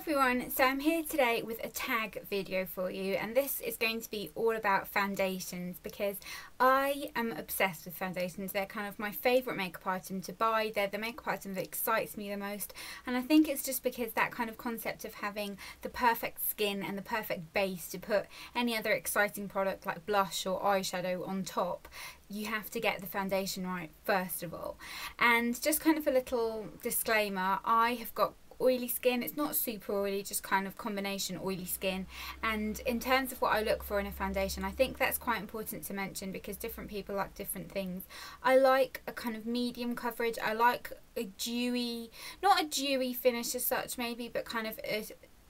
everyone, so I'm here today with a tag video for you, and this is going to be all about foundations because I am obsessed with foundations. They're kind of my favourite makeup item to buy. They're the makeup item that excites me the most, and I think it's just because that kind of concept of having the perfect skin and the perfect base to put any other exciting product like blush or eyeshadow on top, you have to get the foundation right first of all. And just kind of a little disclaimer, I have got oily skin. It's not super oily, just kind of combination oily skin, and in terms of what I look for in a foundation, I think that's quite important to mention because different people like different things. I like a kind of medium coverage. I like a dewy, not a dewy finish as such maybe, but kind of a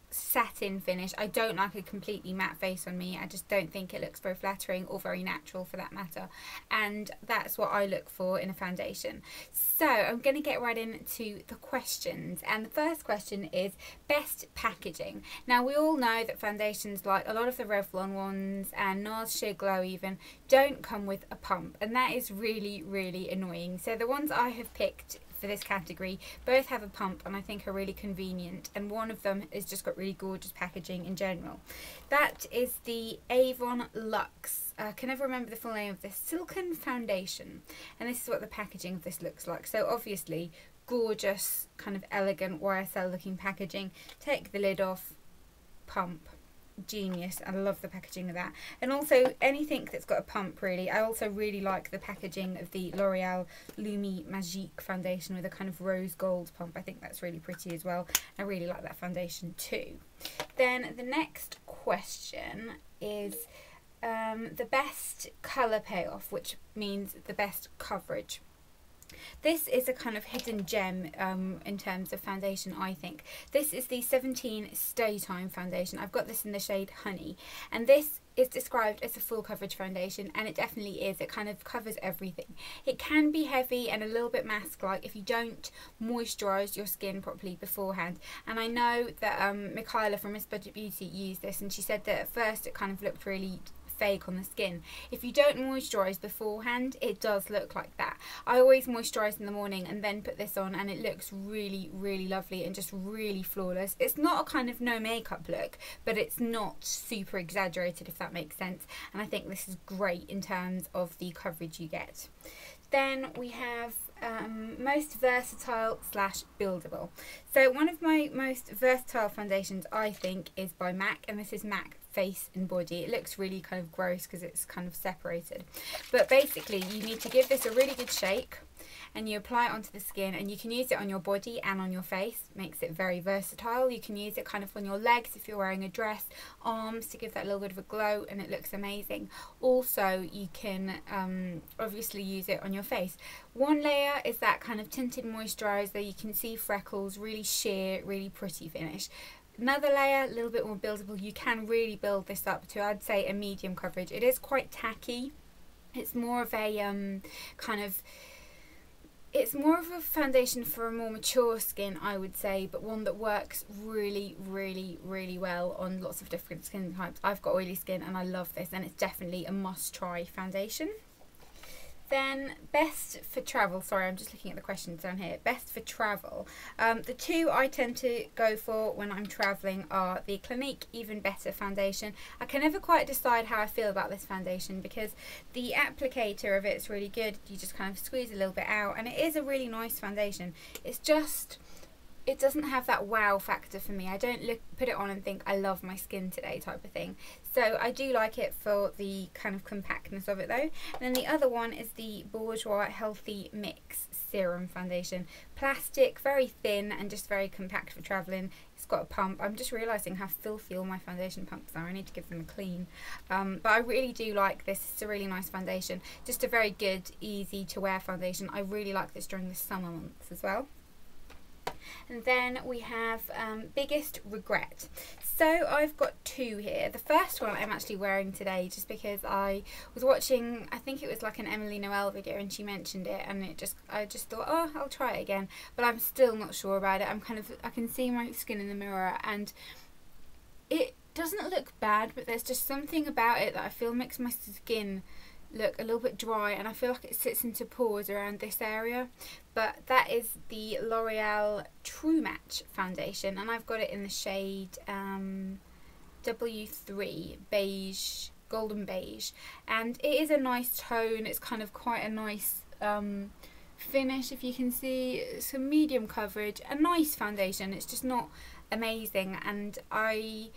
satin finish. I don't like a completely matte face on me. I just don't think it looks very flattering or very natural for that matter, and that's what I look for in a foundation. So I'm going to get right into the questions, and the first question is best packaging. Now we all know that foundations, like a lot of the Revlon ones and NARS Sheer Glow even, don't come with a pump, and that is really annoying. So the ones I have picked for this category both have a pump and I think are really convenient, and one of them has just got really gorgeous packaging in general. That is the AVON Luxe, I can never remember the full name of this, silken foundation, and this is what the packaging of this looks like. So obviously gorgeous, kind of elegant YSL looking packaging. Take the lid off, pump, genius. I love the packaging of that, and also anything that's got a pump really. I also really like the packaging of the L'Oreal Lumi Magique foundation with a kind of rose gold pump. I think that's really pretty as well. I really like that foundation too. Then the next question is the best colour payoff, which means the best coverage. This is a kind of hidden gem in terms of foundation, I think. This is the 17 Stay Time foundation. I've got this in the shade Honey, and this is described as a full coverage foundation, and it definitely is. It kind of covers everything. It can be heavy and a little bit mask-like if you don't moisturise your skin properly beforehand, and I know that Michaela from Miss Budget Beauty used this, and she said that at first it kind of looked really fake on the skin. If you don't moisturise beforehand, it does look like that. I always moisturise in the morning and then put this on, and it looks really lovely and just really flawless. It's not a kind of no makeup look, but it's not super exaggerated, if that makes sense, and I think this is great in terms of the coverage you get. Then we have most versatile / buildable. So one of my most versatile foundations, I think, is by MAC, and this is MAC Face and Body. It looks really kind of gross because it's kind of separated, but basically you need to give this a really good shake and you apply it onto the skin, and you can use it on your body and on your face. Makes it very versatile. You can use it kind of on your legs if you're wearing a dress, arms to give that little bit of a glow, and it looks amazing. Also you can obviously use it on your face. One layer is that kind of tinted moisturiser. You can see freckles, really sheer, really pretty finish. Another layer, a little bit more buildable. You can really build this up to, I'd say, a medium coverage. It is quite tacky. It's more of a it's more of a foundation for a more mature skin, I would say, but one that works really well on lots of different skin types. I've got oily skin and I love this, and it's definitely a must-try foundation. Then best for travel, sorry I'm just looking at the questions down here. Best for travel, the two I tend to go for when I'm travelling are the Clinique Even Better foundation. I can never quite decide how I feel about this foundation because the applicator of it is really good. You just kind of squeeze a little bit out, and it is a really nice foundation. It's just, it doesn't have that wow factor for me. I don't put it on and think I love my skin today type of thing. So I do like it for the kind of compactness of it though. And then the other one is the Bourjois Healthy Mix Serum foundation. Plastic, very thin and just very compact for travelling. It's got a pump. I'm just realising how filthy all my foundation pumps are. I need to give them a clean. But I really do like this. It's a really nice foundation. Just a very good, easy to wear foundation. I really like this during the summer months as well. And then we have biggest regret. So I've got two here. The first one I'm actually wearing today just because I was watching, I think it was like an Emily Noel video, and she mentioned it, and I just thought, oh, I'll try it again, but I'm still not sure about it. I can see my skin in the mirror and it doesn't look bad, but there's just something about it that I feel makes my skin look a little bit dry, and I feel like it sits into pores around this area. But that is the L'Oreal True Match foundation, and I've got it in the shade W3 beige, golden beige, and it is a nice tone. It's kind of quite a nice finish, if you can see. Some medium coverage, a nice foundation. It's just not amazing, and I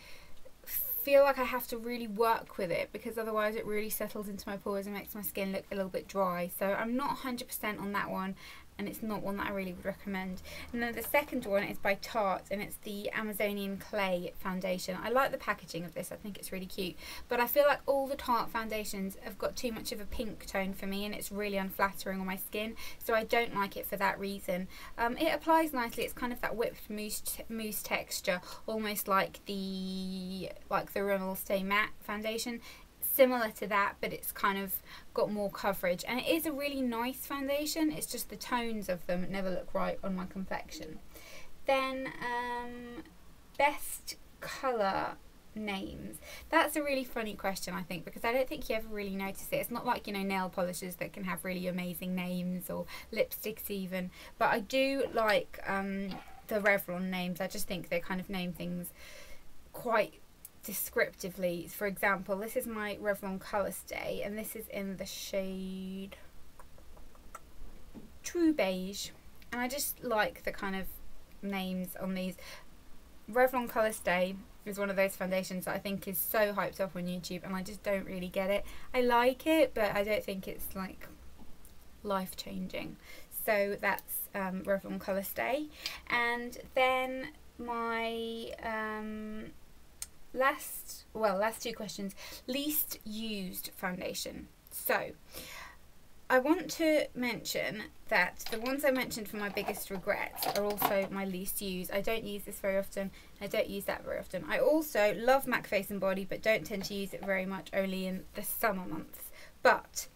feel like I have to really work with it because otherwise it really settles into my pores and makes my skin look a little bit dry. So I'm not 100% on that one, and it's not one that I really would recommend. And then the second one is by Tarte, and it's the Amazonian Clay foundation. I like the packaging of this, I think it's really cute, but I feel like all the Tarte foundations have got too much of a pink tone for me, and it's really unflattering on my skin, so I don't like it for that reason. It applies nicely. It's kind of that whipped mousse texture, almost like the REVLON matte foundation. Similar to that, but it's kind of got more coverage, and it is a really nice foundation. It's just the tones of them never look right on my complexion. Then best colour names. That's a really funny question, I think, because I don't think you ever really notice it. It's not like, you know, nail polishes that can have really amazing names, or lipsticks even, but I do like the Revlon names. I just think they kind of name things quite descriptively. For example, this is my Revlon colourstay, and this is in the shade True Beige, and I just like the kind of names on these. Revlon colourstay is one of those foundations that I think is so hyped up on YouTube, and I just don't really get it. I like it, but I don't think it's like life changing. So that's Revlon colourstay. And then my last two questions, least used foundation. So I want to mention that the ones I mentioned for my biggest regrets are also my least used. I don't use this very often. I don't use that very often. I also love MAC Face and Body, but don't tend to use it very much, only in the summer months. But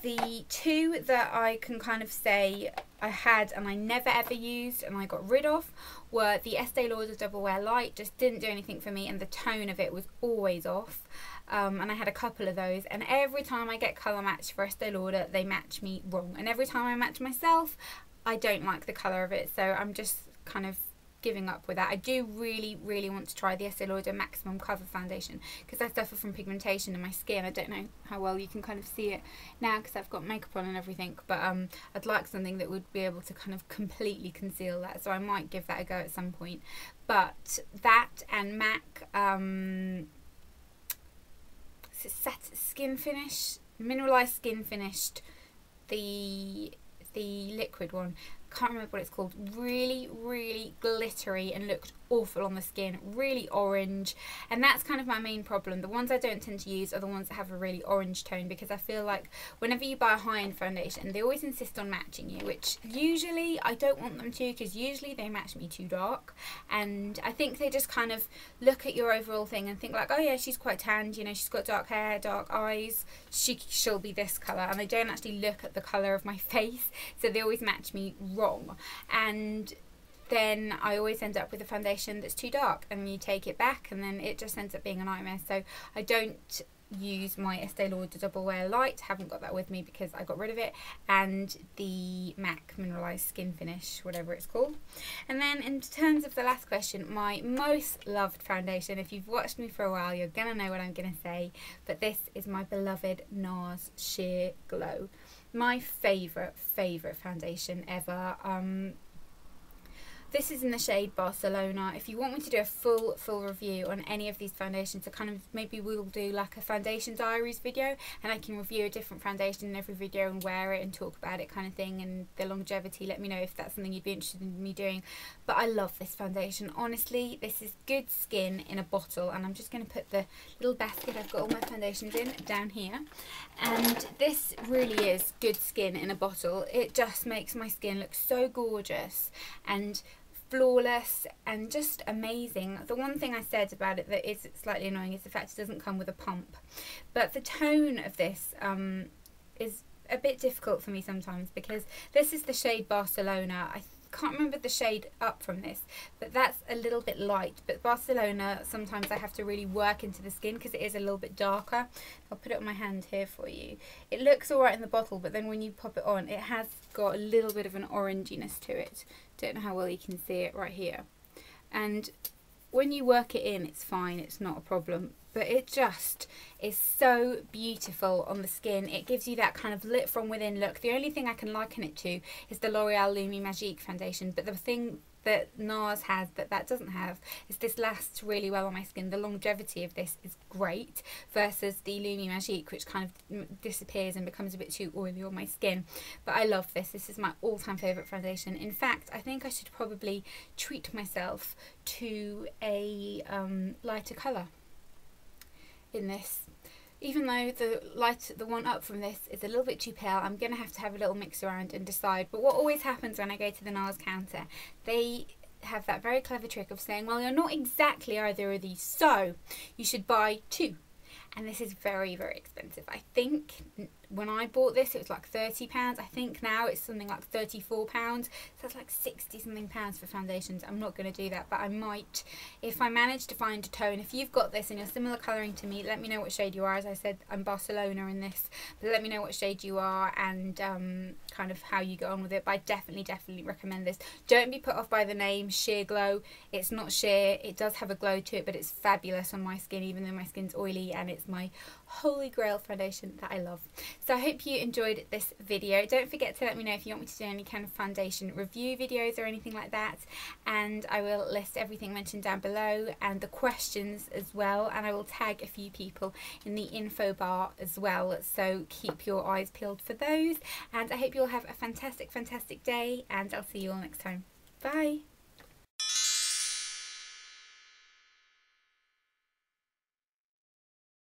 the two that I can kind of say I had and I never ever used and I got rid of were the Estee Lauder Double Wear Light. Just didn't do anything for me, and the tone of it was always off. And I had a couple of those, and every time I get colour matched for Estee Lauder, they match me wrong, and every time I match myself, I don't like the colour of it, so I'm just kind of giving up with that. I do really want to try the Estee Lauder Maximum Cover Foundation because I suffer from pigmentation in my skin. I don't know how well you can kind of see it now because I've got makeup on and everything, but I'd like something that would be able to kind of completely conceal that, so I might give that a go at some point. But that and MAC Skin Finish, Mineralized Skin Finished, the liquid one, can't remember what it's called, really glittery and looked awful on the skin, really orange, and that's kind of my main problem. The ones I don't tend to use are the ones that have a really orange tone, because I feel like whenever you buy a high-end foundation, they always insist on matching you, which usually I don't want them to, because usually they match me too dark, and I think they just kind of look at your overall thing and think like, oh yeah, she's quite tanned, you know, she's got dark hair, dark eyes, she'll be this colour, and they don't actually look at the colour of my face, so they always match me wrong, and then I always end up with a foundation that's too dark, and you take it back and then it just ends up being a nightmare. So I don't use my Estee Lauder Double Wear Light, haven't got that with me because I got rid of it, and the MAC Mineralized Skin Finish, whatever it's called. And then in terms of the last question, my most loved foundation, if you've watched me for a while you're gonna know what I'm gonna say, but this is my beloved NARS Sheer Glow. My favourite foundation ever. This is in the shade Barcelona. If you want me to do a full review on any of these foundations, so kind of maybe we'll do like a foundation diaries video, and I can review a different foundation in every video and wear it and talk about it kind of thing, and the longevity. Let me know if that's something you'd be interested in me doing. But I love this foundation. Honestly, this is good skin in a bottle, and I'm just going to put the little basket I've got all my foundations in down here. And this really is good skin in a bottle. It just makes my skin look so gorgeous and flawless and just amazing. The one thing I said about it that is slightly annoying is the fact it doesn't come with a pump, but the tone of this is a bit difficult for me sometimes, because this is the shade Barcelona. I can't remember the shade up from this, but that's a little bit light. But Barcelona, sometimes I have to really work into the skin because it is a little bit darker. I'll put it on my hand here for you. It looks alright in the bottle, but then when you pop it on, it has got a little bit of an oranginess to it. Don't know how well you can see it right here. And when you work it in, it's fine, it's not a problem. But it just is so beautiful on the skin. It gives you that kind of lit from within look. The only thing I can liken it to is the L'Oreal Lumi Magique foundation. But the thing that NARS has that doesn't have is this lasts really well on my skin. The longevity of this is great versus the Lumi Magique, which kind of disappears and becomes a bit too oily on my skin. But I love this. This is my all-time favourite foundation. In fact, I think I should probably treat myself to a lighter colour in this. Even though the one up from this is a little bit too pale, I'm going to have a little mix around and decide. But what always happens when I go to the NARS counter, they have that very clever trick of saying, well, you're not exactly either of these, so you should buy two. And this is very, very expensive. I think when I bought this, it was like £30. I think now it's something like £34. So that's like 60 something pounds for foundations. I'm not going to do that, but I might if I manage to find a tone. If you've got this and you're similar colouring to me, let me know what shade you are. As I said, I'm Barcelona in this, but let me know what shade you are and kind of how you go on with it. But I definitely recommend this. Don't be put off by the name Sheer Glow. It's not sheer. It does have a glow to it, but it's fabulous on my skin, even though my skin's oily, and it's my holy grail foundation that I love. So I hope you enjoyed this video. Don't forget to let me know if you want me to do any kind of foundation review videos or anything like that, and I will list everything mentioned down below and the questions as well, and I will tag a few people in the info bar as well, so keep your eyes peeled for those. And I hope you'll have a fantastic day, and I'll see you all next time. Bye.